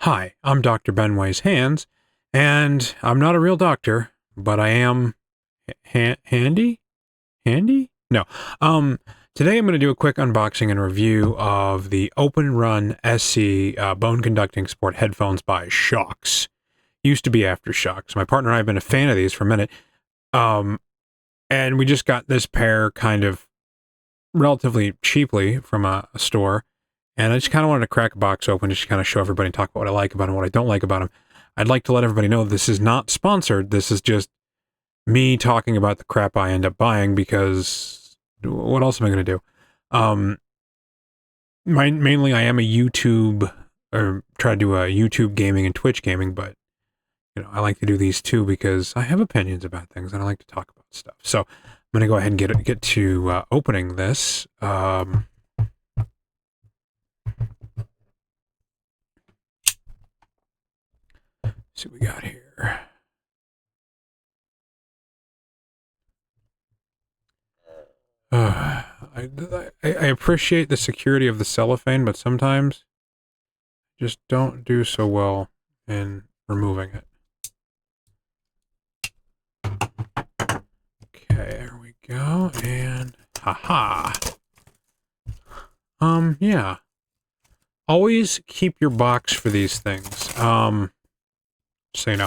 Hi, I'm Dr. Benway's hands, and I'm not a real doctor, but I am handy? Handy? No. Today I'm going to do a quick unboxing and review of the OpenRUN SE bone conducting sport headphones by Shokz. Used to be Aftershocks. My partner and I have been a fan of these for a minute. And we just got this pair kind of relatively cheaply from a store. And I just kind of wanted to crack a box open just to kind of show everybody and talk about what I like about them, what I don't like about them. I'd like to let everybody know this is not sponsored. This is just me talking about the crap I end up buying, because what else am I going to do? Mainly I am a YouTube, or try to do a YouTube gaming and Twitch gaming, but I like to do these too because I have opinions about things and I like to talk about stuff. So I'm going to go ahead and get to opening this. See what we got here. I appreciate the security of the cellophane, but sometimes just don't do so well in removing it. Okay, there we go, and haha. Yeah. Always keep your box for these things. So if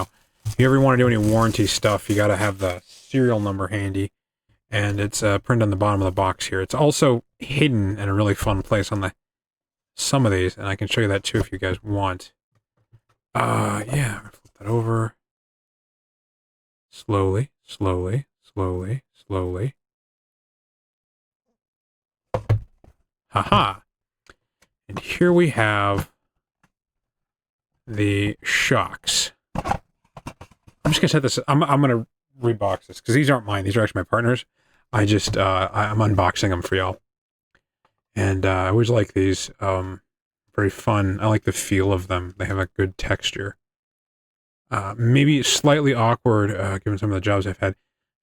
you ever want to do any warranty stuff, you got to have the serial number handy. And it's printed on the bottom of the box here. It's also hidden in a really fun place on some of these, and I can show you that too if you guys want. Yeah, flip that over. Slowly, slowly, slowly, slowly. Haha. And here we have the Shokz. I'm just gonna set this. I'm gonna rebox this because these aren't mine. These are actually my partner's. I'm unboxing them for y'all. And I always like these. Very fun. I like the feel of them. They have a good texture. Maybe slightly awkward given some of the jobs I've had.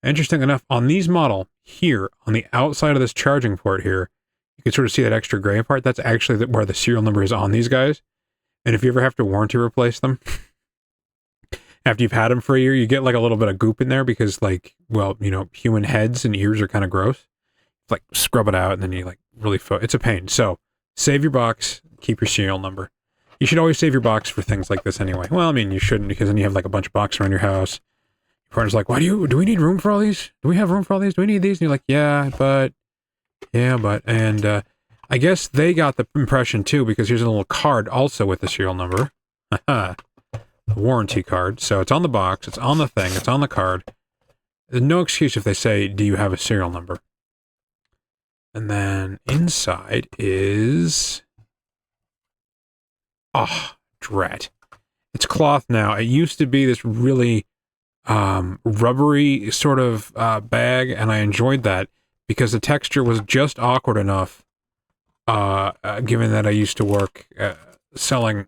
Interesting enough, on these model here, on the outside of this charging port here, you can sort of see that extra gray part. That's actually where the serial number is on these guys. And if you ever have to warranty replace them, after you've had them for a year, you get like a little bit of goop in there because, like, well, human heads and ears are kind of gross. Like, scrub it out and then you really it's a pain. So save your box, keep your serial number. You should always save your box for things like this anyway. Well, I mean, you shouldn't, because then you have like a bunch of boxes around your house. Your partner's like, do we need room for all these? Do we have room for all these? Do we need these? And you're like, yeah, but, and I guess they got the impression too, because here's a little card also with the serial number. Haha. The warranty card. So it's on the box, it's on the thing, it's on the card. There's no excuse if they say, do you have a serial number? And then inside is... oh, dread. It's cloth now. It used to be this really rubbery sort of bag, and I enjoyed that because the texture was just awkward enough, given that I used to work selling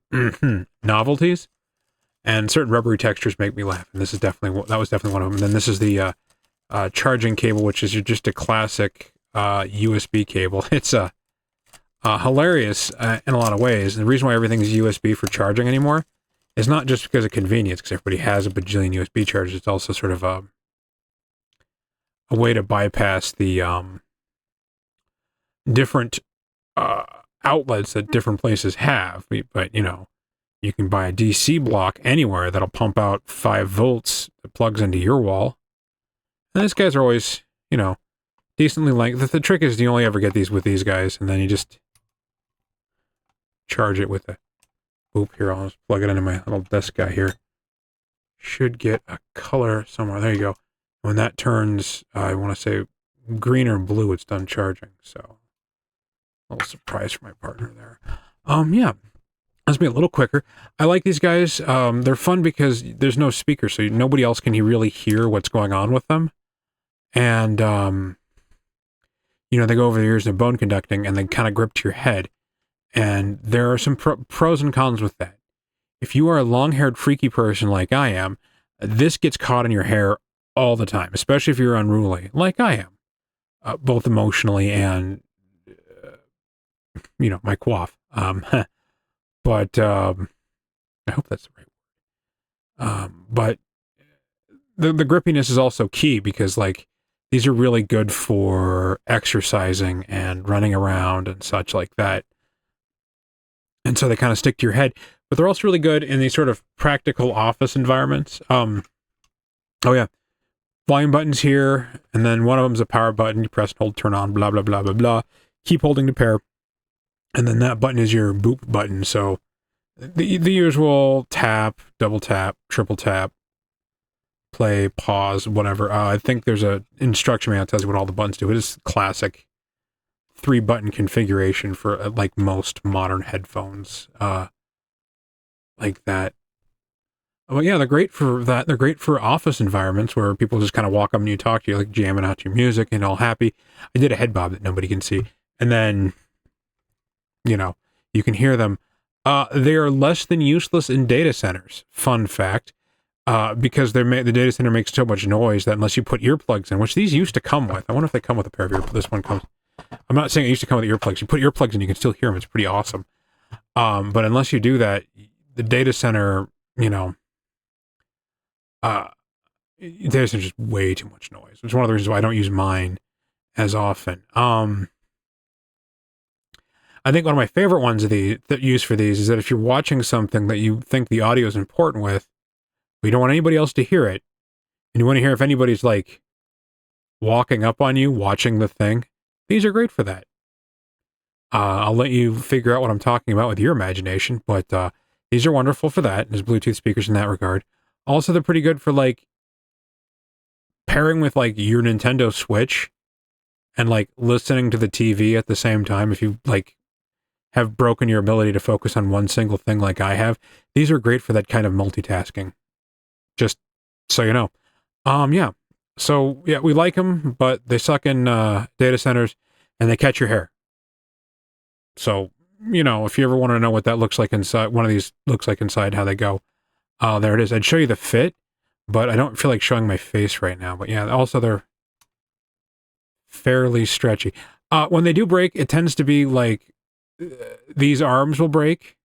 novelties. And certain rubbery textures make me laugh, and that was definitely one of them. And then this is the charging cable, which is just a classic USB cable. It's hilarious in a lot of ways. And the reason why everything is USB for charging anymore is not just because of convenience, because everybody has a bajillion USB chargers. It's also sort of a way to bypass the different outlets that different places have. But you can buy a DC block anywhere that'll pump out 5 volts that plugs into your wall. And these guys are always, decently length. The trick is you only ever get these with these guys, and then you just charge it with a boop here. I'll just plug it into my little desk guy here. Should get a color somewhere. There you go. When that turns, I want to say green or blue, it's done charging. So, a little surprise for my partner there. Yeah. Let's be a little quicker. I like these guys. They're fun because there's no speaker, so nobody else can really hear what's going on with them. And, they go over the ears and bone conducting, and they kind of grip to your head. And there are some pros and cons with that. If you are a long-haired, freaky person like I am, this gets caught in your hair all the time, especially if you're unruly, like I am, both emotionally and, my coif. But I hope that's the right word. But the grippiness is also key because like these are really good for exercising and running around and such like that. And so they kind of stick to your head, but they're also really good in these sort of practical office environments. Oh yeah, volume buttons here, and then one of them is a power button. You press and hold, turn on, blah, blah, blah, blah, blah. Keep holding to pair. And then that button is your boop button. So the usual tap, double tap, triple tap, play, pause, whatever. I think there's a instruction manual that tells you what all the buttons do. It is classic 3-button configuration for like most modern headphones, like that. Well, yeah, they're great for that. They're great for office environments where people just kind of walk up and you talk to you, like jamming out your music and all happy. I did a head bob that nobody can see, and then you can hear them. They are less than useless in data centers. Fun fact. Because the data center makes so much noise that unless you put earplugs in, which these used to come with, I wonder if they come with a pair of earplugs. This one comes. I'm not saying it used to come with earplugs. You put earplugs in, you can still hear them. It's pretty awesome. But unless you do that, the data center, data center is just way too much noise. Which is one of the reasons why I don't use mine as often. I think one of my favorite ones that use for these is that if you're watching something that you think the audio is important with, but you don't want anybody else to hear it, and you want to hear if anybody's like walking up on you, watching the thing, these are great for that. I'll let you figure out what I'm talking about with your imagination, but these are wonderful for that. There's Bluetooth speakers in that regard. Also, they're pretty good for like pairing with like your Nintendo Switch and like listening to the TV at the same time. If you like have broken your ability to focus on one single thing like I have, these are great for that kind of multitasking. Just so you know. Yeah. So, yeah, we like them, but they suck in data centers, and they catch your hair. So, if you ever want to know what that looks like inside, one of these looks like inside, how they go, there it is. I'd show you the fit, but I don't feel like showing my face right now. But yeah, also they're fairly stretchy. When they do break, it tends to be like these arms will break,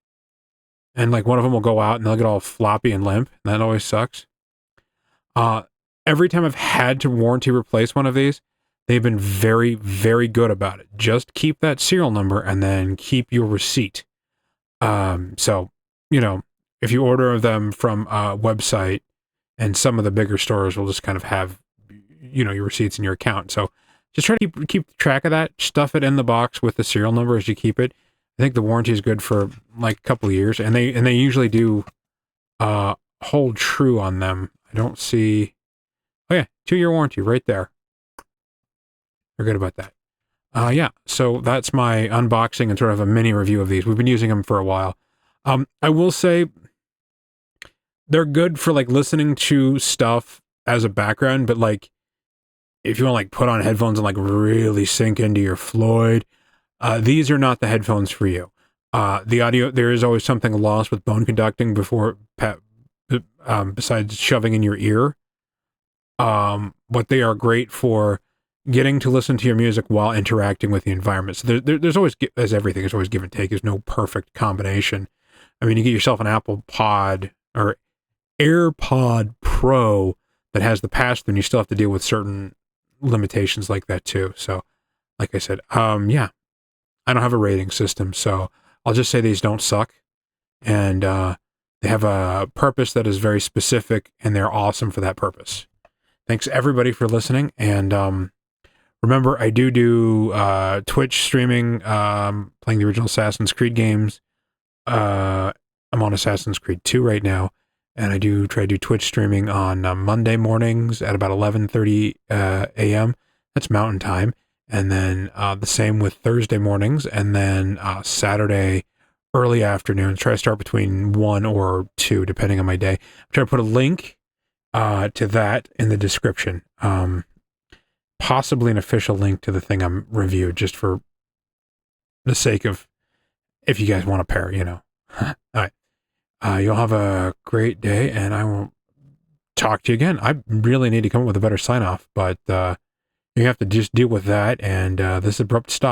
and like one of them will go out and they'll get all floppy and limp, and that always sucks. Every time I've had to warranty replace one of these, they've been very, very good about it. Just keep that serial number and then keep your receipt. So, if you order them from a website, and some of the bigger stores will just kind of have, your receipts in your account. So just try to keep track of that. Stuff it in the box with the serial number as you keep it. I think the warranty is good for like a couple of years, and they usually do hold true on them. I don't see. Oh yeah, 2-year warranty right there. They're good about that. Yeah, so that's my unboxing and sort of a mini review of these. We've been using them for a while. I will say they're good for like listening to stuff as a background, but like if you want to like put on headphones and like really sink into your Floyd, these are not the headphones for you. The audio, there is always something lost with bone conducting besides shoving in your ear. But they are great for getting to listen to your music while interacting with the environment. So there's always, as everything, there's always give and take. There's no perfect combination. I mean, you get yourself an Apple Pod or AirPod Pro that has the pass-through, and you still have to deal with certain limitations like that too. So, like I said, yeah, I don't have a rating system, so I'll just say these don't suck, and they have a purpose that is very specific, and they're awesome for that purpose. Thanks everybody for listening, and remember, I do Twitch streaming, playing the original Assassin's Creed games. I'm on Assassin's Creed 2 right now, and I do try to do Twitch streaming on Monday mornings at about 11:30 a.m. That's Mountain Time, and then the same with Thursday mornings, and then Saturday early afternoons. Try to start between 1 or 2, depending on my day. I'm trying to put a link to that in the description. Possibly an official link to the thing I'm reviewed, just for the sake of if you guys want to pair, All right. You'll have a great day, and I will talk to you again. I really need to come up with a better sign off, but you have to just deal with that and this abrupt stop.